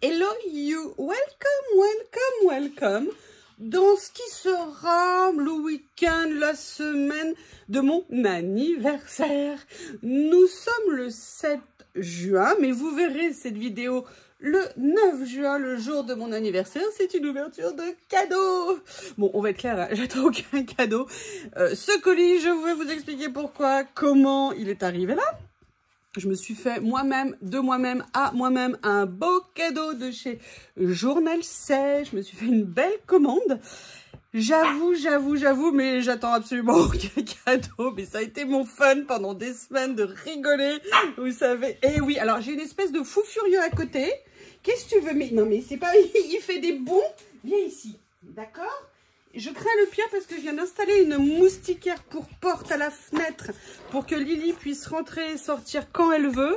Hello you, welcome dans ce qui sera le week-end, la semaine de mon anniversaire. Nous sommes le 7 juin, mais vous verrez cette vidéo le 9 juin, le jour de mon anniversaire. C'est une ouverture de cadeaux. Bon, on va être clair, hein, j'attends aucun cadeau. Ce colis, je vais vous expliquer pourquoi, comment il est arrivé là. Je me suis fait moi-même, de moi-même à moi-même, un beau cadeau de chez Journal C. Je me suis fait une belle commande. J'avoue, mais j'attends absolument aucun cadeau. Mais ça a été mon fun pendant des semaines de rigoler, vous savez. Et oui, alors j'ai une espèce de fou furieux à côté. Qu'est-ce que tu veux? Mais non, mais c'est pas... Il fait des bonds. Viens ici, d'accord? Je crains le pire parce que je viens d'installer une moustiquaire pour porte à la fenêtre pour que Lily puisse rentrer et sortir quand elle veut.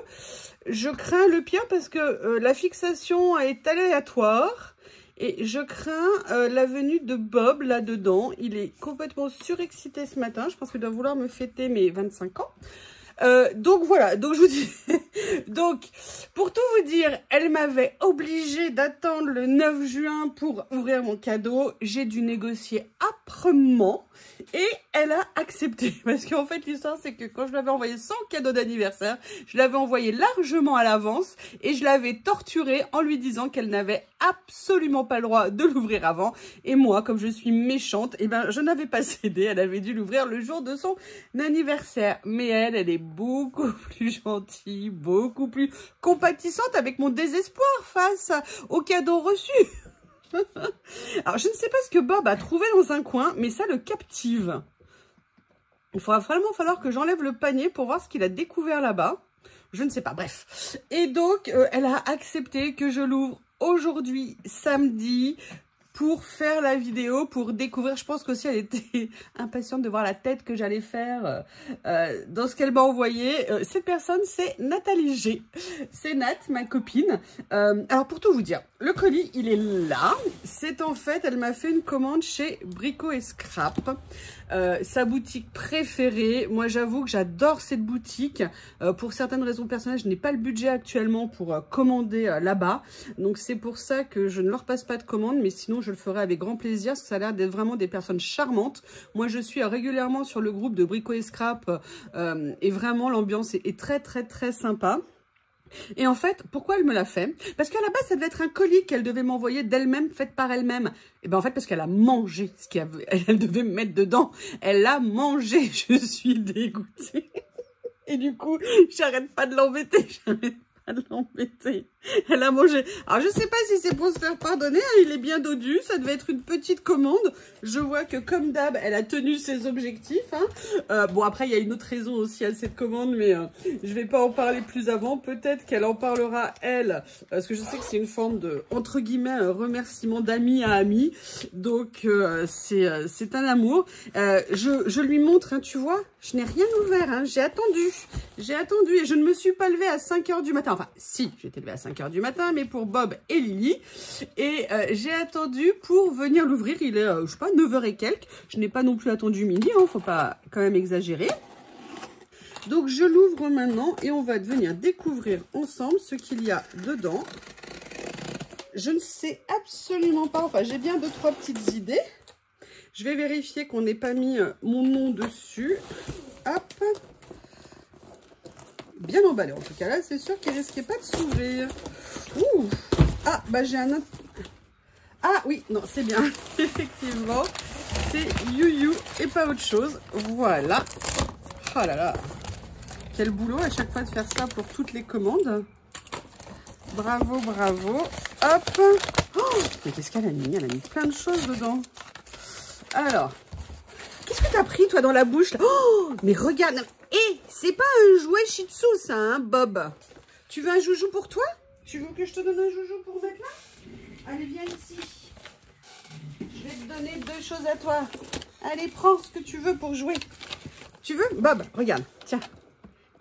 Je crains le pire parce que la fixation est aléatoire et je crains la venue de Bob là-dedans. Il est complètement surexcité ce matin. Je pense qu'il doit vouloir me fêter mes 25 ans. Donc voilà, donc je vous dis, donc pour tout vous dire, elle m'avait obligée d'attendre le 9 juin pour ouvrir mon cadeau. J'ai dû négocier âprement et elle a accepté. Parce qu'en fait l'histoire c'est que quand je l'avais envoyé sans cadeau d'anniversaire, je l'avais envoyé largement à l'avance et je l'avais torturée en lui disant qu'elle n'avait absolument pas le droit de l'ouvrir avant. Et moi, comme je suis méchante, eh ben je n'avais pas cédé. Elle avait dû l'ouvrir le jour de son anniversaire. Mais elle est beaucoup plus gentille, beaucoup plus compatissante avec mon désespoir face au cadeau reçu. Alors, je ne sais pas ce que Bob a trouvé dans un coin, mais ça le captive. Il faudra vraiment falloir que j'enlève le panier pour voir ce qu'il a découvert là-bas. Je ne sais pas, bref. Et donc, elle a accepté que je l'ouvre aujourd'hui, samedi, pour faire la vidéo, pour découvrir. Je pense qu'aussi elle était impatiente de voir la tête que j'allais faire dans ce qu'elle m'a envoyé. Cette personne, c'est Nathalie G. C'est Nat, ma copine. Alors pour tout vous dire, le colis, il est là. C'est en fait, elle m'a fait une commande chez Brico et Scrap. Sa boutique préférée. Moi, j'avoue que j'adore cette boutique. Pour certaines raisons personnelles, je n'ai pas le budget actuellement pour commander là-bas. Donc, c'est pour ça que je ne leur passe pas de commande. Mais sinon, je le ferai avec grand plaisir. Parce que ça a l'air d'être vraiment des personnes charmantes. Moi, je suis régulièrement sur le groupe de Brico et Scrap. Et vraiment, l'ambiance est très sympa. Et en fait, pourquoi elle me l'a fait? Parce qu'à la base, ça devait être un colis qu'elle devait m'envoyer d'elle-même, fait par elle-même. Et ben en fait, parce qu'elle a mangé ce qu'elle devait me mettre dedans. Elle a mangé. Je suis dégoûtée. Et du coup, j'arrête pas de l'embêter. Elle a mangé. Alors, je sais pas si c'est pour se faire pardonner. Hein, il est bien dodu. Ça devait être une petite commande. Je vois que, comme d'hab, elle a tenu ses objectifs. Hein. Bon, après, il y a une autre raison aussi à cette commande, mais je vais pas en parler plus avant. Peut-être qu'elle en parlera, elle, parce que je sais que c'est une forme de, entre guillemets, remerciement d'ami à ami. Donc, c'est un amour. Je lui montre, hein, tu vois, je n'ai rien ouvert. Hein, j'ai attendu et je ne me suis pas levée à 5 h du matin. Enfin, si, j'étais levée à 5 h du matin, mais pour Bob et Lily. Et j'ai attendu pour venir l'ouvrir. Il est, je sais pas, 9 h et quelques. Je n'ai pas non plus attendu midi, hein, faut pas quand même exagérer. Donc, je l'ouvre maintenant et on va venir découvrir ensemble ce qu'il y a dedans. Je ne sais absolument pas, enfin, j'ai bien 2-3 petites idées. Je vais vérifier qu'on n'ait pas mis mon nom dessus. Hop. Bien emballé en tout cas. Là, c'est sûr qu'il risquait pas de s'ouvrir. Ouh. Ah, bah j'ai un... Ah oui, non, c'est bien. Effectivement, c'est You et pas autre chose. Voilà. Oh là là. Quel boulot à chaque fois de faire ça pour toutes les commandes. Bravo. Hop. Oh, mais qu'est-ce qu'elle a mis? Elle a mis plein de choses dedans. Alors, qu'est-ce que t'as pris, toi, dans la bouche, là? Oh, mais regarde. Et c'est pas un jouet Shih Tzu, ça, hein, Bob? Tu veux un joujou pour toi? Tu veux que je te donne un joujou pour mettre là? Allez, viens ici. Je vais te donner 2 choses à toi. Allez, prends ce que tu veux pour jouer. Tu veux? Bob, regarde, tiens.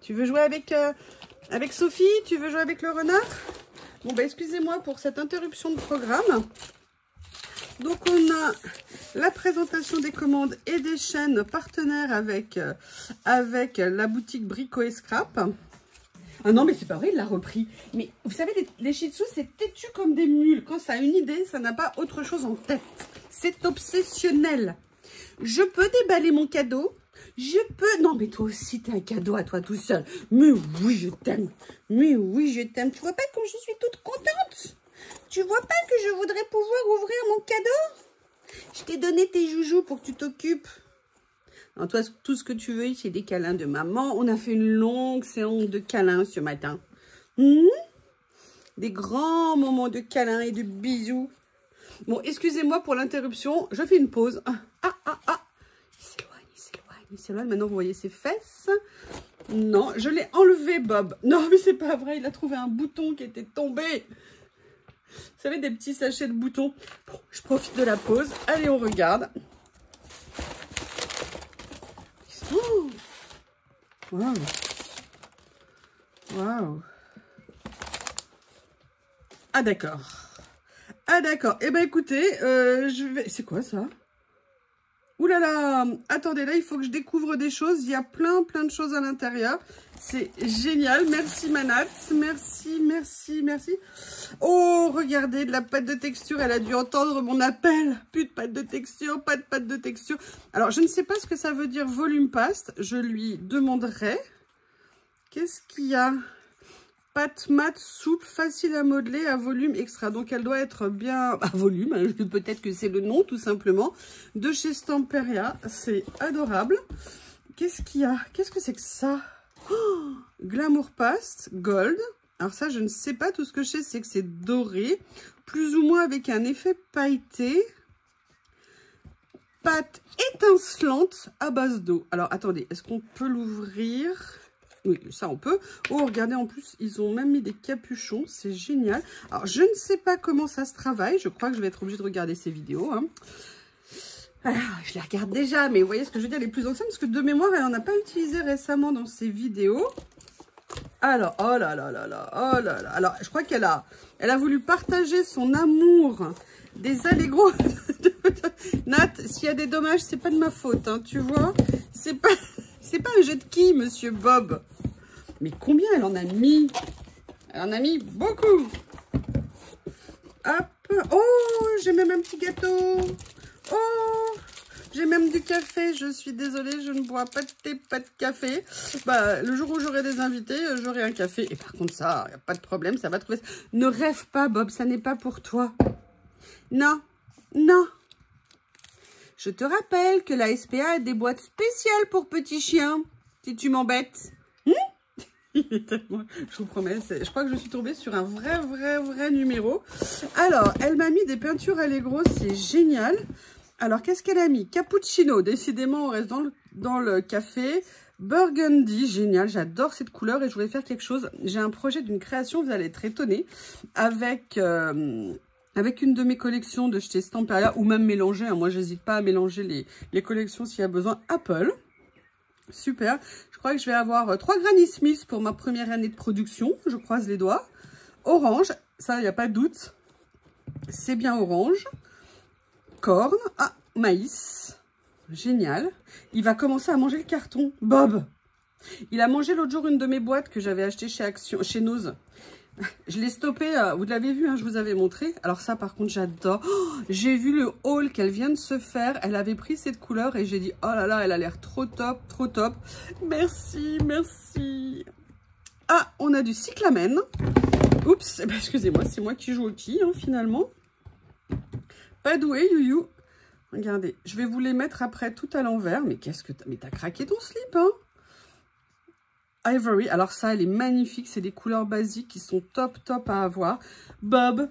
Tu veux jouer avec Sophie? Tu veux jouer avec le renard? Bon, bah, excusez-moi pour cette interruption de programme. Donc, on a la présentation des commandes et des chaînes partenaires avec la boutique Brico et Scrap. Ah non, mais c'est pas vrai, il l'a repris. Mais vous savez, les Shih Tzus, c'est têtu comme des mules. Quand ça a une idée, ça n'a pas autre chose en tête. C'est obsessionnel. Je peux déballer mon cadeau. Je peux... Non, mais toi aussi, t'as un cadeau à toi tout seul. Mais oui, je t'aime. Mais oui, je t'aime. Tu vois pas comme je suis toute contente? Tu vois pas que je voudrais pouvoir ouvrir mon cadeau? Je t'ai donné tes joujoux pour que tu t'occupes. Alors toi, tout ce que tu veux, c'est des câlins de maman. On a fait une longue séance de câlins ce matin. Des grands moments de câlins et de bisous. Bon, excusez-moi pour l'interruption. Je fais une pause. Il s'éloigne. Maintenant, vous voyez ses fesses. Non, je l'ai enlevé, Bob. Non, mais c'est pas vrai. Il a trouvé un bouton qui était tombé. Vous savez, des petits sachets de boutons. Bon, je profite de la pause. Allez, on regarde. Oh, waouh. Waouh. Ah, d'accord. Ah, d'accord. Eh ben, écoutez, je vais... C'est quoi, ça? Ouh là là, attendez, là, il faut que je découvre des choses. Il y a plein de choses à l'intérieur. C'est génial. Merci, Manat. Merci. Oh, regardez, de la pâte de texture. Elle a dû entendre mon appel. Plus de pâte de texture, pas de pâte de texture. Alors, je ne sais pas ce que ça veut dire volume paste. Je lui demanderai. Qu'est-ce qu'il y a? Pâte mat, souple, facile à modeler, à volume extra. Donc, elle doit être bien à volume. Hein, peut-être que c'est le nom, tout simplement. De chez Stamperia. C'est adorable. Qu'est-ce qu'il y a? Qu'est-ce que c'est que ça? Oh, Glamour Paste, Gold. Alors ça, je ne sais pas. Tout ce que je sais, c'est que c'est doré. Plus ou moins avec un effet pailleté. Pâte étincelante à base d'eau. Alors, attendez. Est-ce qu'on peut l'ouvrir? Oui, ça on peut. Oh, regardez, en plus, ils ont même mis des capuchons. C'est génial. Alors, je ne sais pas comment ça se travaille. Je crois que je vais être obligée de regarder ces vidéos. Hein. Ah, je les regarde déjà, mais vous voyez ce que je veux dire, les plus anciennes, parce que de mémoire, elle n'en a pas utilisé récemment dans ses vidéos. Alors, oh là là là là, oh là là. Alors, je crois qu'elle a voulu partager son amour des allégros. Nat, s'il y a des dommages, c'est pas de ma faute, hein, tu vois. C'est pas un jet de qui, monsieur Bob? Mais combien elle en a mis? Elle en a mis beaucoup. Hop. Oh, j'ai même un petit gâteau. Oh, j'ai même du café. Je suis désolée, je ne bois pas de thé, pas de café. Bah, le jour où j'aurai des invités, j'aurai un café. Et par contre, ça, il n'y a pas de problème, ça va trouver. Ne rêve pas, Bob, ça n'est pas pour toi. Non, non. Je te rappelle que la SPA a des boîtes spéciales pour petits chiens. Si tu m'embêtes. Je vous promets, je crois que je suis tombée sur un vrai numéro. Alors, elle m'a mis des peintures Allegro, c'est génial. Alors, qu'est-ce qu'elle a mis? Cappuccino, décidément, on reste dans le café. Burgundy, génial, j'adore cette couleur et je voulais faire quelque chose. J'ai un projet d'une création, vous allez être étonnés, avec une de mes collections de chez Stamperia, ou même mélanger. Hein, moi, j'hésite pas à mélanger les collections s'il y a besoin. Apple. Super. Je crois que je vais avoir 3 Granny Smith pour ma première année de production. Je croise les doigts. Orange. Ça, il n'y a pas de doute. C'est bien orange. Corne. Ah, maïs. Génial. Il va commencer à manger le carton. Bob. Il a mangé l'autre jour une de mes boîtes que j'avais achetée chez Nose. Je l'ai stoppé, vous l'avez vu, hein, je vous avais montré. Alors ça, par contre, j'adore. Oh, j'ai vu le haul qu'elle vient de se faire. Elle avait pris cette couleur et j'ai dit, oh là là, elle a l'air trop top, trop top. Merci. Ah, on a du cyclamen. Oups, bah, excusez-moi, c'est moi qui joue au qui, hein, finalement. Pas doué, Youyou. Regardez, je vais vous les mettre après tout à l'envers. Mais qu'est-ce que t'as... Mais t'as craqué ton slip, hein? Ivory, alors ça, elle est magnifique. C'est des couleurs basiques qui sont top à avoir. Bob.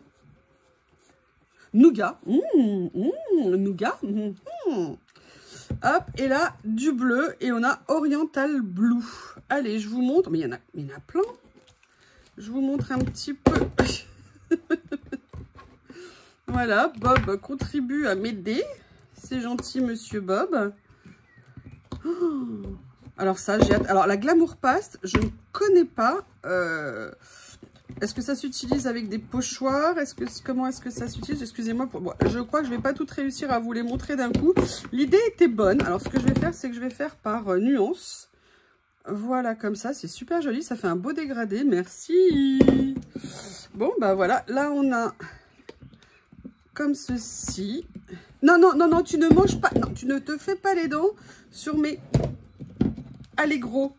Nougat. Nougat. Hop, et là, du bleu. Et on a Oriental Blue. Allez, je vous montre. Mais il y en a plein. Je vous montre un petit peu. Voilà, Bob contribue à m'aider. C'est gentil, monsieur Bob. Oh. Alors ça, j'ai hâte. Alors la Glamour Paste, je ne connais pas. Est-ce que ça s'utilise avec des pochoirs? Comment est-ce que ça s'utilise? Excusez-moi. Bon, je crois que je ne vais pas toutes réussir à vous les montrer d'un coup. L'idée était bonne. Alors ce que je vais faire, c'est que je vais faire par nuance. Voilà, comme ça, c'est super joli. Ça fait un beau dégradé. Merci. Bon, bah voilà. Là, on a comme ceci. Non, non, non, non, tu ne manges pas. Non, tu ne te fais pas les dents sur mes Allegro.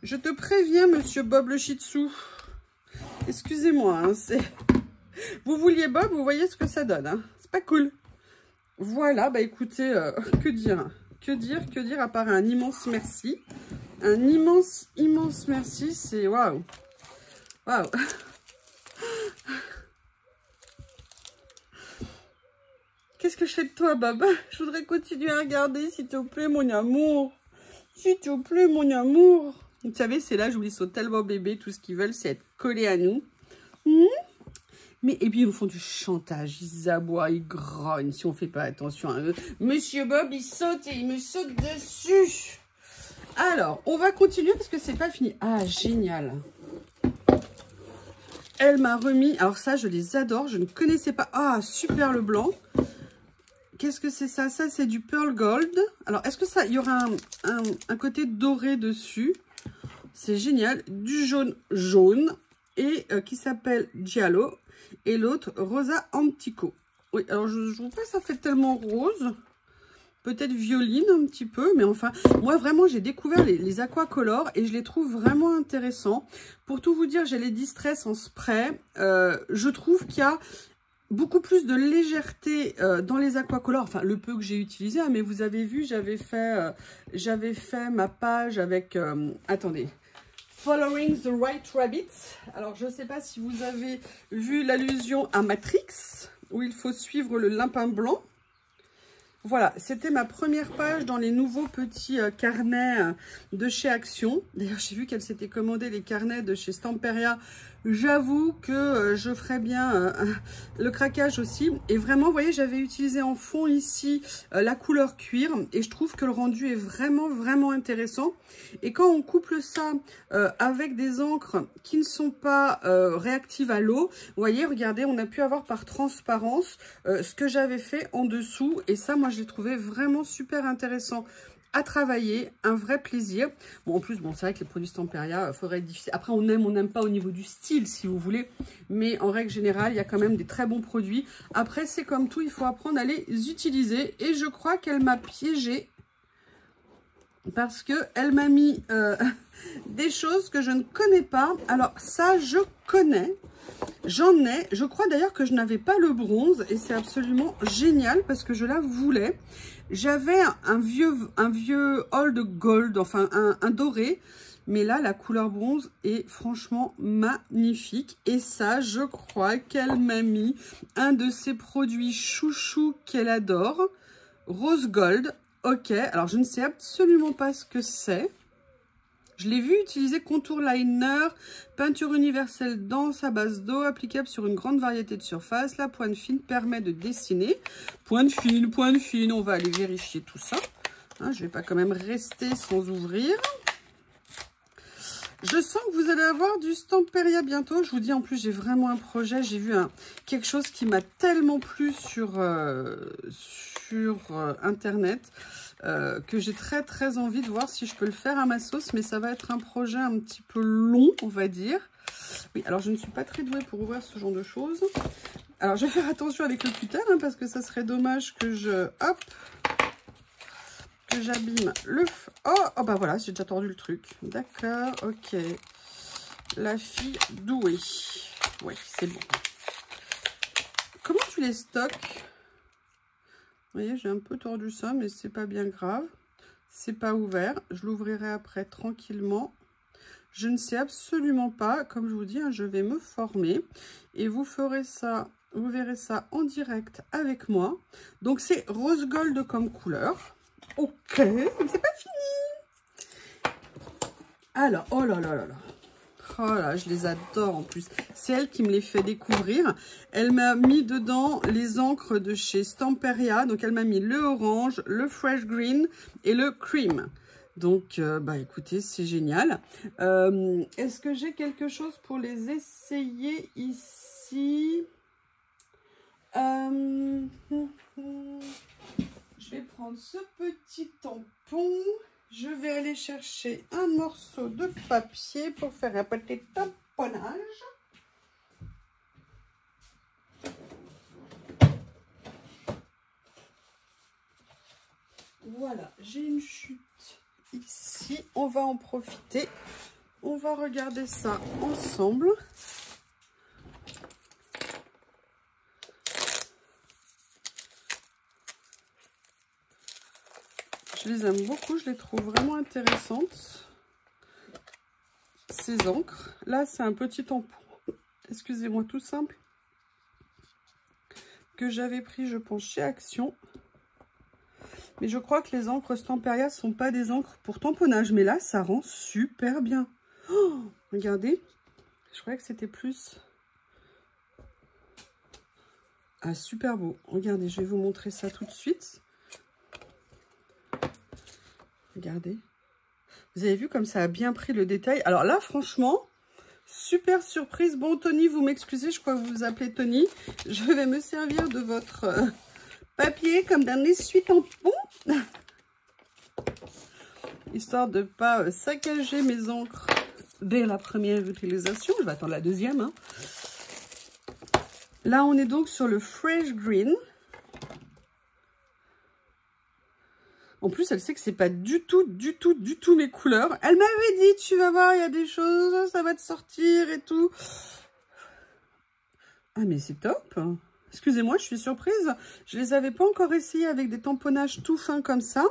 Je te préviens, monsieur Bob le Shih Tzu. Excusez-moi, hein, c'est... Vous vouliez Bob, vous voyez ce que ça donne. Hein. C'est pas cool. Voilà, bah écoutez, que dire? Que dire à part un immense merci. Un immense, immense merci. C'est waouh. Waouh. Qu'est-ce que je fais de toi, Bob? Je voudrais continuer à regarder, s'il te plaît, mon amour. S'il te plaît, mon amour. Vous savez, c'est l'âge où ils sont tellement bébés, tout ce qu'ils veulent, c'est être collés à nous. Mais, et puis, ils nous font du chantage, ils aboient, ils grognent, si on fait pas attention à eux. Monsieur Bob, il saute et il me saute dessus. Alors, on va continuer parce que c'est pas fini. Ah, génial. Elle m'a remis, alors ça, je les adore, je ne connaissais pas. Ah, super le blanc. Qu'est-ce que c'est ça? Ça, c'est du Pearl Gold. Alors, est-ce que ça, il y aura un côté doré dessus? C'est génial. Du jaune jaune et qui s'appelle Giallo. Et l'autre, Rosa Antico. Oui, alors je trouve pas que ça fait tellement rose. Peut-être violine un petit peu, mais enfin, moi vraiment, j'ai découvert les aquacolors et je les trouve vraiment intéressants. Pour tout vous dire, j'ai les Distress en spray. Je trouve qu'il y a beaucoup plus de légèreté dans les aquacolors, enfin le peu que j'ai utilisé, hein, mais vous avez vu, j'avais fait ma page avec, attendez, Following the White Rabbit. Alors je ne sais pas si vous avez vu l'allusion à Matrix, où il faut suivre le lapin blanc. Voilà, c'était ma première page dans les nouveaux petits carnets de chez Action. D'ailleurs, j'ai vu qu'elle s'était commandé les carnets de chez Stamperia. J'avoue que je ferais bien le craquage aussi. Et vraiment, vous voyez, j'avais utilisé en fond ici la couleur cuir. Et je trouve que le rendu est vraiment, vraiment intéressant. Et quand on couple ça avec des encres qui ne sont pas réactives à l'eau, vous voyez, regardez, on a pu avoir par transparence ce que j'avais fait en dessous. Et ça, moi, je l'ai trouvé vraiment super intéressant à travailler, un vrai plaisir. Bon, en plus, bon, c'est vrai que les produits Stamperia, faudrait être difficile. Après, on aime, on n'aime pas au niveau du style, si vous voulez. Mais en règle générale, il y a quand même des très bons produits. Après, c'est comme tout, il faut apprendre à les utiliser. Et je crois qu'elle m'a piégée parce qu'elle m'a mis des choses que je ne connais pas. Alors, ça, je connais. J'en ai. Je crois d'ailleurs que je n'avais pas le bronze. Et c'est absolument génial parce que je la voulais. J'avais un vieux old gold, enfin un doré. Mais là, la couleur bronze est franchement magnifique. Et ça, je crois qu'elle m'a mis un de ses produits chouchou qu'elle adore. Rose Gold. Ok, alors je ne sais absolument pas ce que c'est. Je l'ai vu utiliser contour liner, peinture universelle dense à base d'eau, applicable sur une grande variété de surfaces. La pointe fine permet de dessiner. Pointe fine, on va aller vérifier tout ça. Hein, je ne vais pas quand même rester sans ouvrir. Je sens que vous allez avoir du Stamperia bientôt. Je vous dis, en plus, j'ai vraiment un projet. J'ai vu quelque chose qui m'a tellement plu sur Internet que j'ai très, très envie de voir si je peux le faire à ma sauce. Mais ça va être un projet un petit peu long, on va dire. Oui, alors je ne suis pas très douée pour ouvrir ce genre de choses. Alors, je vais faire attention avec le cutter, hein, parce que ça serait dommage que hop, que j'abîme le... Oh, bah voilà, j'ai déjà tordu le truc. D'accord, ok. La fille douée. Ouais, c'est bon. Comment tu les stockes? Vous voyez, j'ai un peu tordu ça, mais c'est pas bien grave. C'est pas ouvert. Je l'ouvrirai après tranquillement. Je ne sais absolument pas. Comme je vous dis, hein, je vais me former. Et vous ferez ça, vous verrez ça en direct avec moi. Donc, c'est rose gold comme couleur. Ok, c'est pas fini. Alors, oh là là là là. Oh là, je les adore en plus. C'est elle qui me les fait découvrir. Elle m'a mis dedans les encres de chez Stamperia. Donc, elle m'a mis le orange, le fresh green et le cream. Donc, bah écoutez, c'est génial. Est-ce que j'ai quelque chose pour les essayer ici? Je vais prendre ce petit tampon. je vais aller chercher un morceau de papier pour faire un petit tamponnage. Voilà, j'ai une chute ici. On va en profiter. On va regarder ça ensemble. Je les aime beaucoup, je les trouve vraiment intéressantes. Ces encres. Là, c'est un petit tampon, excusez-moi, tout simple, que j'avais pris, je pense, chez Action. Mais je crois que les encres Stamperia ne sont pas des encres pour tamponnage. Mais là, ça rend super bien. Oh, regardez. Je croyais que c'était plus... Ah, super beau. Regardez, je vais vous montrer ça tout de suite. Regardez. Vous avez vu comme ça a bien pris le détail. Alors là, franchement, super surprise. Bon, Tony, vous m'excusez, je crois que vous vous appelez Tony. Je vais me servir de votre papier comme d'un essuie-tampon. Histoire de ne pas saccager mes encres dès la première utilisation. Je vais attendre la deuxième. Hein. Là, on est donc sur le Fresh Green. En plus, elle sait que c'est pas du tout mes couleurs. Elle m'avait dit, tu vas voir, il y a des choses, ça va te sortir et tout. Ah, mais c'est top. Excusez-moi, je suis surprise. Je les avais pas encore essayés avec des tamponnages tout fins comme ça.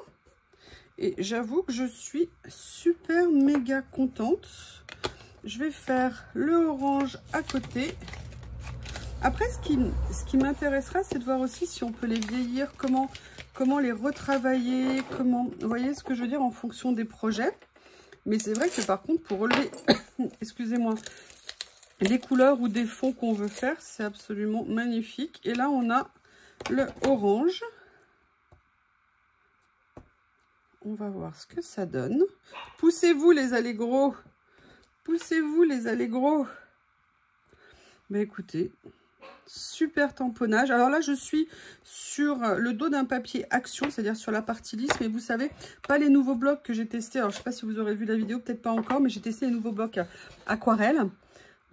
Et j'avoue que je suis super méga contente. Je vais faire le orange à côté. Après, ce qui m'intéressera, c'est de voir aussi si on peut les vieillir, comment les retravailler, vous voyez ce que je veux dire, en fonction des projets. Mais c'est vrai que par contre, pour relever, excusez-moi, les couleurs ou des fonds qu'on veut faire, c'est absolument magnifique. Et là, on a le orange. On va voir ce que ça donne. Poussez-vous les allégros. Poussez-vous les allégros. Mais écoutez, super tamponnage. Alors là, je suis sur le dos d'un papier Action, c'est-à-dire sur la partie lisse. Mais vous savez, pas les nouveaux blocs que j'ai testés. Alors, je ne sais pas si vous aurez vu la vidéo, peut-être pas encore, mais j'ai testé les nouveaux blocs aquarelle.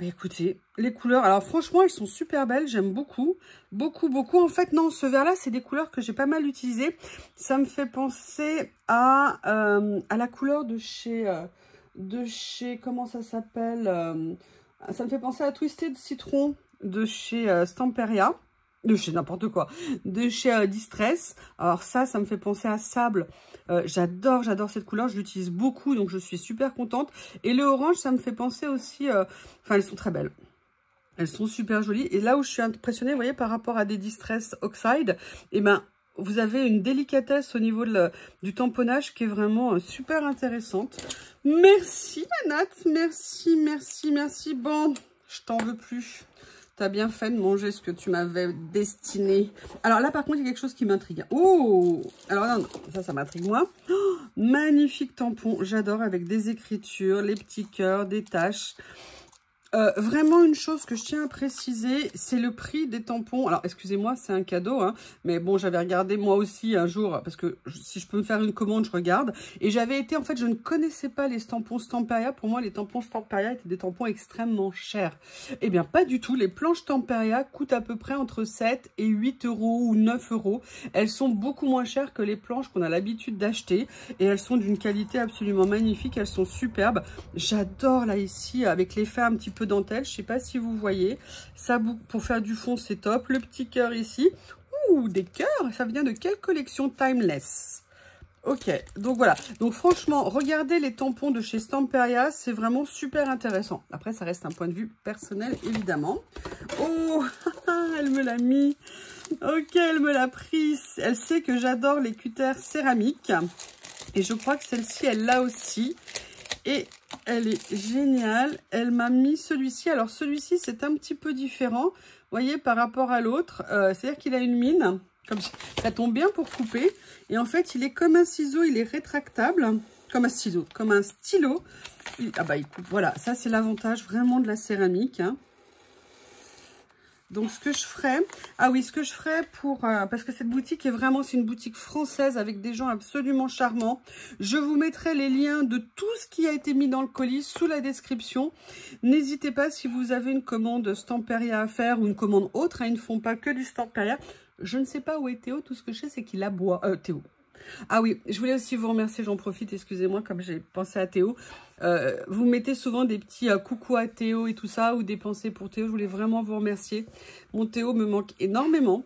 Mais écoutez, les couleurs, alors franchement, elles sont super belles. J'aime beaucoup, beaucoup. En fait, non, ce vert-là, c'est des couleurs que j'ai pas mal utilisées. Ça me fait penser à la couleur de chez comment ça s'appelle, ça me fait penser à Twisted Citron de chez Stamperia, de chez n'importe quoi, de chez Distress. Alors ça me fait penser à Sable. J'adore cette couleur, je l'utilise beaucoup, donc je suis super contente. Et le orange, ça me fait penser aussi, enfin, elles sont très belles. Elles sont super jolies. Et là où je suis impressionnée, vous voyez, par rapport à des Distress Oxide, et ben, vous avez une délicatesse au niveau du tamponnage qui est vraiment super intéressante. Merci, Manat. Merci. Bon, je t'en veux plus. T'as bien fait de manger ce que tu m'avais destiné. Alors là, par contre, il y a quelque chose qui m'intrigue. Oh! Alors non, ça m'intrigue moi. Oh, magnifique tampon. J'adore, avec des écritures, les petits cœurs, des taches. Vraiment une chose que je tiens à préciser, c'est le prix des tampons. Alors, excusez-moi, c'est un cadeau, hein, mais bon, j'avais regardé moi aussi un jour, parce que si je peux me faire une commande, je regarde. Et j'avais été, en fait, je ne connaissais pas les tampons Stamperia. Pour moi, les tampons Stamperia étaient des tampons extrêmement chers. Eh bien, pas du tout. Les planches Stamperia coûtent à peu près entre 7 et 8 euros ou 9 euros. Elles sont beaucoup moins chères que les planches qu'on a l'habitude d'acheter. Et elles sont d'une qualité absolument magnifique. Elles sont superbes. J'adore, là, ici, avec l'effet un petit peu dentelle, je sais pas si vous voyez ça, pour faire du fond c'est top. Le petit cœur ici, ouh, des cœurs, ça vient de quelle collection? Timeless. Ok, donc voilà, donc franchement, regardez les tampons de chez Stamperia, c'est vraiment super intéressant. Après, ça reste un point de vue personnel, évidemment. Oh, elle me l'a mis. Ok, elle me l'a pris. Elle sait que j'adore les cutters céramiques. Et je crois que celle-ci, elle l'a aussi. Et elle est géniale. Elle m'a mis celui-ci. Alors, celui-ci, c'est un petit peu différent. Vous voyez, par rapport à l'autre. C'est-à-dire qu'il a une mine. Comme ça tombe bien pour couper. Et en fait, il est comme un ciseau. Il est rétractable. Comme un ciseau. Comme un stylo. Ah bah, il coupe. Voilà. Ça, c'est l'avantage vraiment de la céramique. Hein. Donc, ce que je ferais... Ah oui, ce que je ferais pour... parce que cette boutique est vraiment... C'est une boutique française avec des gens absolument charmants. Je vous mettrai les liens de tout ce qui a été mis dans le colis sous la description. N'hésitez pas si vous avez une commande Stamperia à faire ou une commande autre. Hein, ils ne font pas que du Stamperia. Je ne sais pas où est Théo. Tout ce que je sais, c'est qu'il aboie. Théo. Ah oui, je voulais aussi vous remercier, j'en profite, excusez-moi, comme j'ai pensé à Théo. Vous mettez souvent des petits coucou à Théo et tout ça, ou des pensées pour Théo. Je voulais vraiment vous remercier. Mon Théo me manque énormément.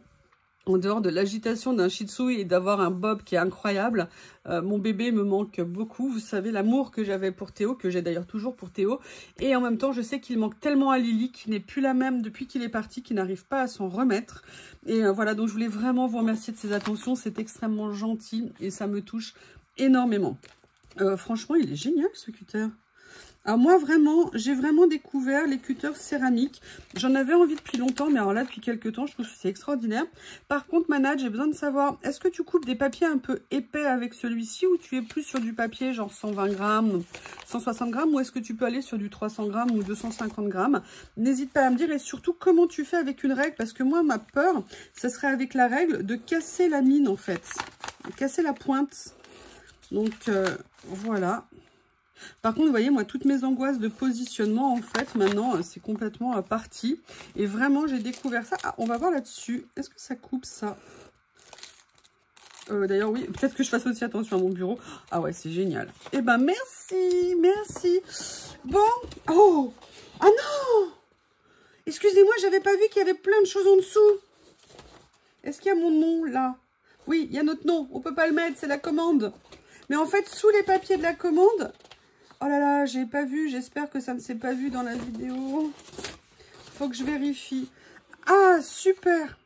En dehors de l'agitation d'un shih tzu et d'avoir un bob qui est incroyable, mon bébé me manque beaucoup. Vous savez l'amour que j'avais pour Théo, que j'ai d'ailleurs toujours pour Théo. Et en même temps, je sais qu'il manque tellement à Lily, qui n'est plus la même depuis qu'il est parti, qu'il n'arrive pas à s'en remettre. Et voilà, donc je voulais vraiment vous remercier de ces attentions. C'est extrêmement gentil et ça me touche énormément. Franchement, il est génial ce cutter. Alors moi, vraiment, j'ai vraiment découvert les cutters céramiques. J'en avais envie depuis longtemps, mais alors là, depuis quelques temps, je trouve que c'est extraordinaire. Par contre, Manad, j'ai besoin de savoir, est-ce que tu coupes des papiers un peu épais avec celui-ci ou tu es plus sur du papier genre 120 grammes, 160 grammes ou est-ce que tu peux aller sur du 300 grammes ou 250 grammes? N'hésite pas à me dire et surtout, comment tu fais avec une règle? Parce que moi, ma peur, ça serait avec la règle de casser la mine, en fait. De casser la pointe. Donc, voilà. Par contre, vous voyez, moi, toutes mes angoisses de positionnement, en fait, maintenant, c'est complètement parti. Et vraiment, j'ai découvert ça. Ah, on va voir là-dessus. Est-ce que ça coupe, ça? D'ailleurs, oui, peut-être que je fasse aussi attention à mon bureau. Ah ouais, c'est génial. Eh ben, merci, merci. Bon, oh, ah non! Excusez-moi, j'avais pas vu qu'il y avait plein de choses en dessous. Est-ce qu'il y a mon nom, là? Oui, il y a notre nom. On peut pas le mettre, c'est la commande. Mais en fait, sous les papiers de la commande... Oh là là, j'ai pas vu. J'espère que ça ne s'est pas vu dans la vidéo. Faut que je vérifie. Ah, super.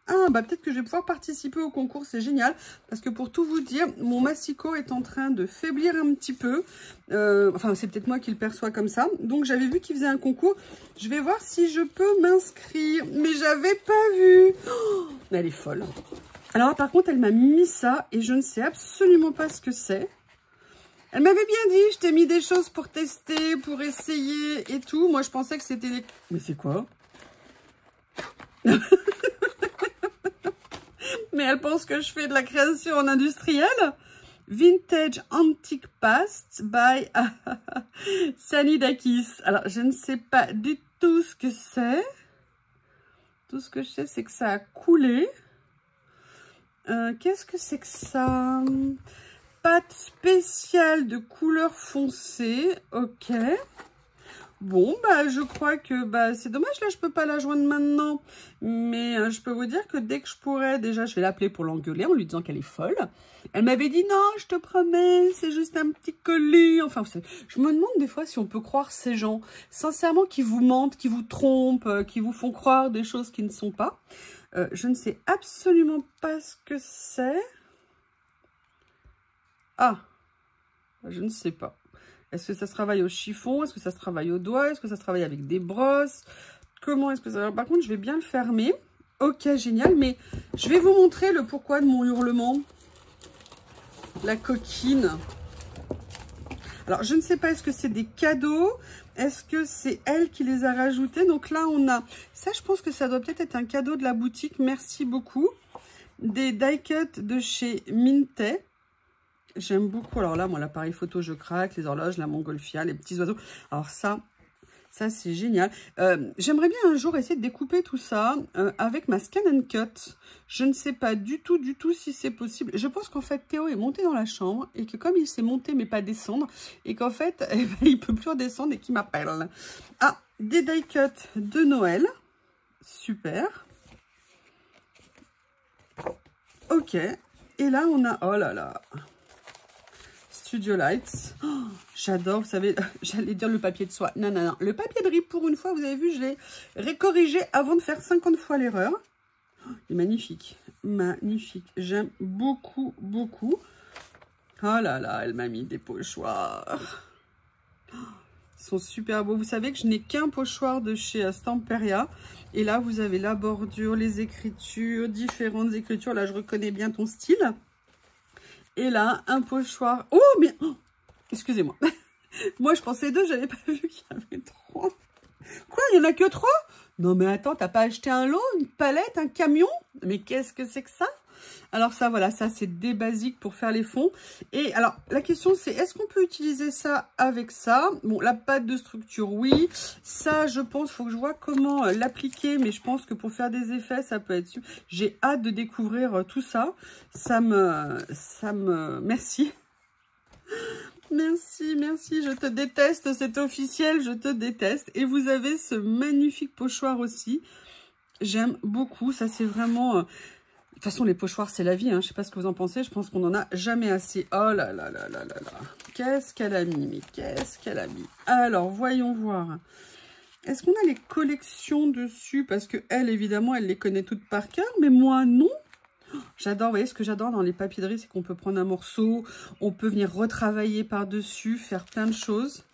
Ah, bah peut-être que je vais pouvoir participer au concours. C'est génial. Parce que pour tout vous dire, mon massicot est en train de faiblir un petit peu. Enfin, c'est peut-être moi qui le perçois comme ça. Donc, j'avais vu qu'il faisait un concours. Je vais voir si je peux m'inscrire. Mais j'avais pas vu. Oh, elle est folle. Alors, par contre, elle m'a mis ça. Et je ne sais absolument pas ce que c'est. Elle m'avait bien dit, je t'ai mis des choses pour tester, pour essayer et tout. Moi, je pensais que c'était les... Mais c'est quoi? Mais elle pense que je fais de la création en industriel. Vintage Antique Past by Sanidakis. Alors, je ne sais pas du tout ce que c'est. Tout ce que je sais, c'est que ça a coulé. Qu'est-ce que c'est que ça? Pâte spéciale de couleur foncée, ok. Bon, bah, je crois que bah, c'est dommage, là, je peux pas la joindre maintenant. Mais je peux vous dire que dès que je pourrai, déjà, je vais l'appeler pour l'engueuler en lui disant qu'elle est folle. Elle m'avait dit, non, je te promets, c'est juste un petit colis. Enfin, je me demande des fois si on peut croire ces gens, sincèrement, qui vous mentent, qui vous trompent, qui vous font croire des choses qui ne sont pas. Je ne sais absolument pas ce que c'est. Ah, je ne sais pas. Est-ce que ça se travaille au chiffon? Est-ce que ça se travaille au doigt? Est-ce que ça se travaille avec des brosses? Comment est-ce que ça... Par contre, je vais bien le fermer. Ok, génial. Mais je vais vous montrer le pourquoi de mon hurlement. La coquine. Alors, je ne sais pas, est-ce que c'est des cadeaux? Est-ce que c'est elle qui les a rajoutés? Donc là, on a... Ça, je pense que ça doit peut-être être un cadeau de la boutique. Merci beaucoup. Des die cuts de chez Minté. J'aime beaucoup. Alors là, moi, l'appareil photo, je craque. Les horloges, la montgolfière, les petits oiseaux. Alors ça c'est génial. J'aimerais bien un jour essayer de découper tout ça avec ma Scan & Cut. Je ne sais pas du tout si c'est possible. Je pense qu'en fait, Théo est monté dans la chambre et que comme il s'est monté mais pas descendre, et qu'en fait, eh ben, il peut plus redescendre et qu'il m'appelle. Ah, des die cuts de Noël. Super. Ok. Et là, on a... Oh là là. Studio Lights. Oh, j'adore, vous savez, j'allais dire le papier de soie. Non, non, non. Le papier de riz, pour une fois, vous avez vu, je l'ai récorrigé avant de faire 50 fois l'erreur. Oh, il est magnifique. Magnifique. J'aime beaucoup, beaucoup. Oh là là, elle m'a mis des pochoirs. Oh, ils sont super beaux. Vous savez que je n'ai qu'un pochoir de chez Stamperia. Et là, vous avez la bordure, les écritures, différentes écritures. Là, je reconnais bien ton style. Et là, un pochoir. Oh, mais... Oh, excusez-moi. Moi, je pensais deux, j'avais pas vu qu'il y avait trois. Quoi, il n'y en a que trois? Non mais attends, t'as pas acheté un lot, une palette, un camion? Mais qu'est-ce que c'est que ça? Alors ça, voilà, ça c'est des basiques pour faire les fonds. Et alors, la question c'est, est-ce qu'on peut utiliser ça avec ça? Bon, la pâte de structure, oui. Ça, je pense, faut que je vois comment l'appliquer. Mais je pense que pour faire des effets, ça peut être super. J'ai hâte de découvrir tout ça. Merci. Merci, merci, je te déteste, c'est officiel, je te déteste. Et vous avez ce magnifique pochoir aussi. J'aime beaucoup, ça c'est vraiment... De toute façon, les pochoirs, c'est la vie, hein. Je sais pas ce que vous en pensez, je pense qu'on n'en a jamais assez. Oh là là là là là là. Qu'est-ce qu'elle a mis, mais qu'est-ce qu'elle a mis? Alors, voyons voir. Est-ce qu'on a les collections dessus? Parce que elle, évidemment, elle les connaît toutes par cœur, mais moi, non. J'adore, vous voyez, ce que j'adore dans les papiers de riz, c'est qu'on peut prendre un morceau, on peut venir retravailler par-dessus, faire plein de choses.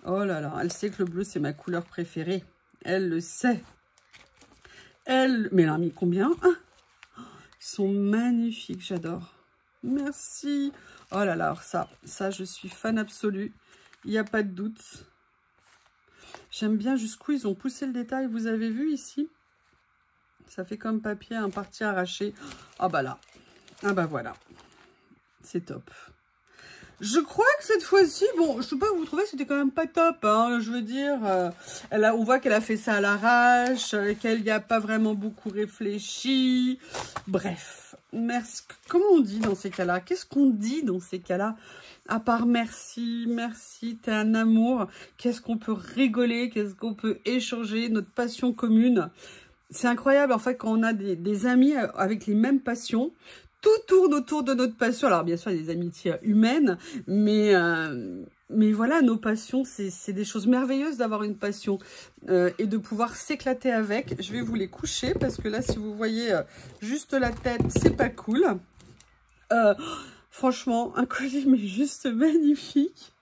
Oh là là, elle sait que le bleu, c'est ma couleur préférée. Elle le sait. Elle... Mais elle en a mis combien? Ils sont magnifiques, j'adore. Merci. Oh là là, alors ça, je suis fan absolue. Il n'y a pas de doute. J'aime bien jusqu'où ils ont poussé le détail. Vous avez vu ici? Ça fait comme papier, un parti arraché. Ah bah là. Ah bah voilà. C'est top. Je crois que cette fois-ci, bon, je sais pas, vous trouvez, c'était quand même pas top, hein, je veux dire, on voit qu'elle a fait ça à l'arrache, qu'elle n'y a pas vraiment beaucoup réfléchi, bref, merci, comment on dit dans ces cas-là? Qu'est-ce qu'on dit dans ces cas-là? À part merci, merci, t'es un amour, qu'est-ce qu'on peut rigoler, qu'est-ce qu'on peut échanger, notre passion commune. C'est incroyable, en fait, quand on a des amis avec les mêmes passions. Tout tourne autour de notre passion. Alors, bien sûr, il y a des amitiés humaines, mais voilà, nos passions, c'est des choses merveilleuses d'avoir une passion et de pouvoir s'éclater avec. Je vais vous les coucher parce que là, si vous voyez juste la tête, c'est pas cool. Franchement, un collier, mais juste magnifique.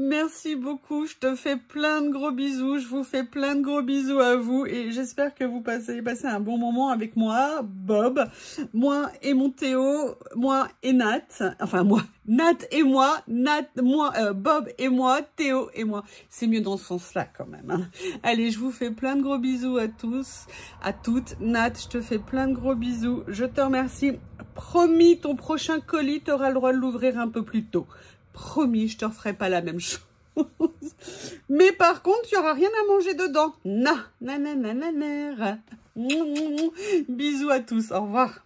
Merci beaucoup, je te fais plein de gros bisous, je vous fais plein de gros bisous à vous et j'espère que vous passez un bon moment avec moi, Bob, moi et mon Théo, moi et Nat, enfin moi, Nat et moi, Bob et moi, Théo et moi. C'est mieux dans ce sens-là quand même. Hein. Allez, je vous fais plein de gros bisous à tous, à toutes. Nat, je te fais plein de gros bisous, je te remercie. Promis, ton prochain colis, tu auras le droit de l'ouvrir un peu plus tôt. Promis, je te referai pas la même chose. Mais par contre, il n'y aura rien à manger dedans. Bisous à tous. Au revoir.